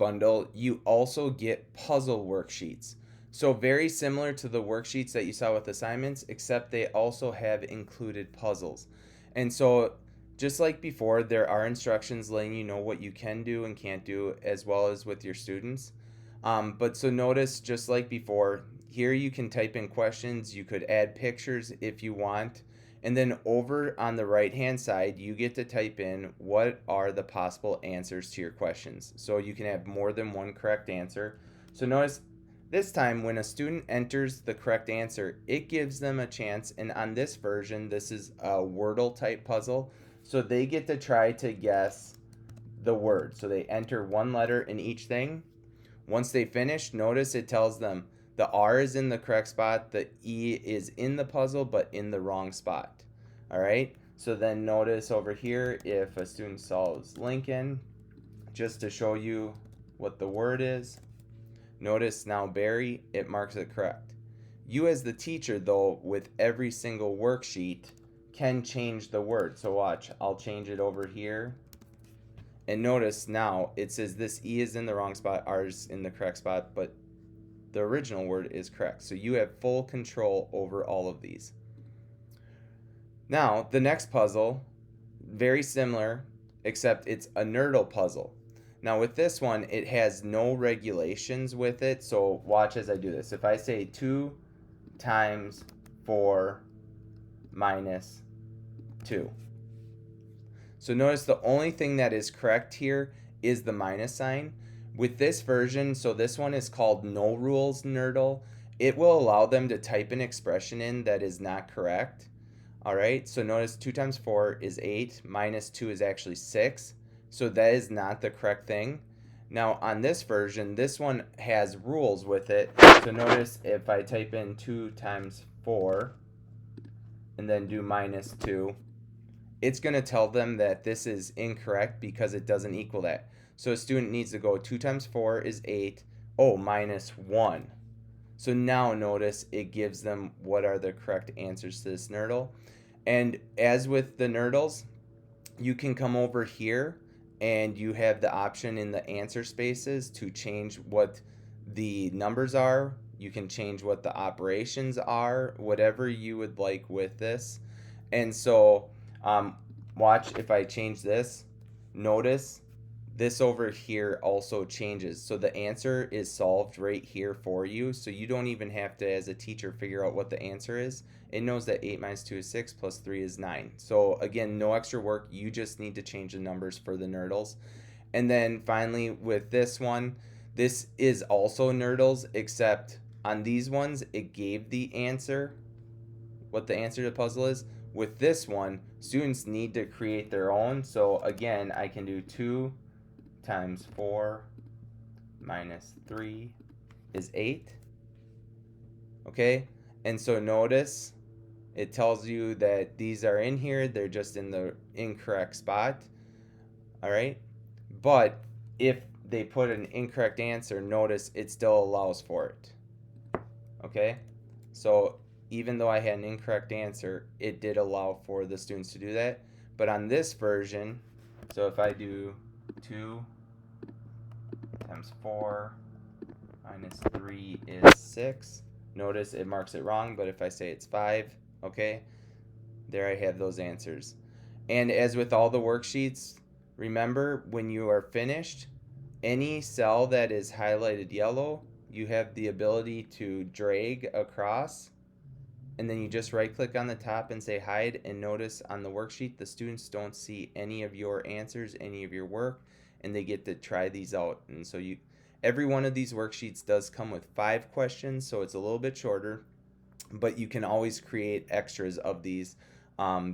bundle, you also get puzzle worksheets. So very similar to the worksheets that you saw with assignments, except they also have included puzzles. And so just like before, there are instructions letting you know what you can do and can't do, as well as with your students. But so notice, just like before, here you can type in questions, you could add pictures if you want. And then over on the right hand side, you get to type in what are the possible answers to your questions. So you can have more than one correct answer. So notice this time when a student enters the correct answer, it gives them a chance. And on this version, this is a Wordle type puzzle. So they get to try to guess the word. So they enter one letter in each thing. Once they finish, notice it tells them the R is in the correct spot, the E is in the puzzle, but in the wrong spot. All right, so then notice over here, if a student solves Lincoln, just to show you what the word is, notice now Barry, it marks it correct. You as the teacher, though, with every single worksheet, can change the word. So watch, I'll change it over here. And notice now it says this E is in the wrong spot, R is in the correct spot, but the original word is correct. So you have full control over all of these. Now, the next puzzle, very similar, except it's a Nerdle puzzle. Now with this one, it has no regulations with it, so watch as I do this. If I say 2 times 4 minus 2. So notice the only thing that is correct here is the minus sign. With this version, so this one is called No Rules Nerdle, it will allow them to type an expression in that is not correct. All right, so notice 2 times 4 is 8, minus 2 is actually 6. So that is not the correct thing. Now on this version, this one has rules with it. So notice if I type in 2 times 4 and then do minus 2, it's going to tell them that this is incorrect because it doesn't equal that. So a student needs to go 2 times 4 is 8. Oh, minus 1. So now notice it gives them what are the correct answers to this Nerdle. And as with the Nerdles, you can come over here and you have the option in the answer spaces to change what the numbers are. You can change what the operations are, whatever you would like with this. And so watch if I change this, notice this over here also changes. So the answer is solved right here for you. So you don't even have to, as a teacher, figure out what the answer is. It knows that 8 minus 2 is 6 plus 3 is 9. So again, no extra work. You just need to change the numbers for the Nerdles. And then finally with this one, this is also Nerdles, except on these ones, it gave the answer, what the answer to the puzzle is. With this one, students need to create their own. So again, I can do 2 times 4 minus 3 is 8. Okay, and so notice it tells you that these are in here, they're just in the incorrect spot. All right, but if they put an incorrect answer, notice it still allows for it. Okay, so even though I had an incorrect answer, it did allow for the students to do that. But on this version, so if I do 2 times 4 minus 3 is 6, notice it marks it wrong, but if I say it's 5, okay, there I have those answers. And as with all the worksheets, remember when you are finished, any cell that is highlighted yellow, you have the ability to drag across, and then you just right click on the top and say hide, and notice on the worksheet the students don't see any of your answers, any of your work, and they get to try these out. And so every one of these worksheets does come with 5 questions, so it's a little bit shorter, but you can always create extras of these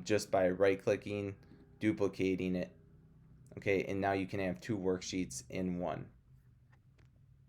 just by right clicking, duplicating it. Okay, and now you can have 2 worksheets in one.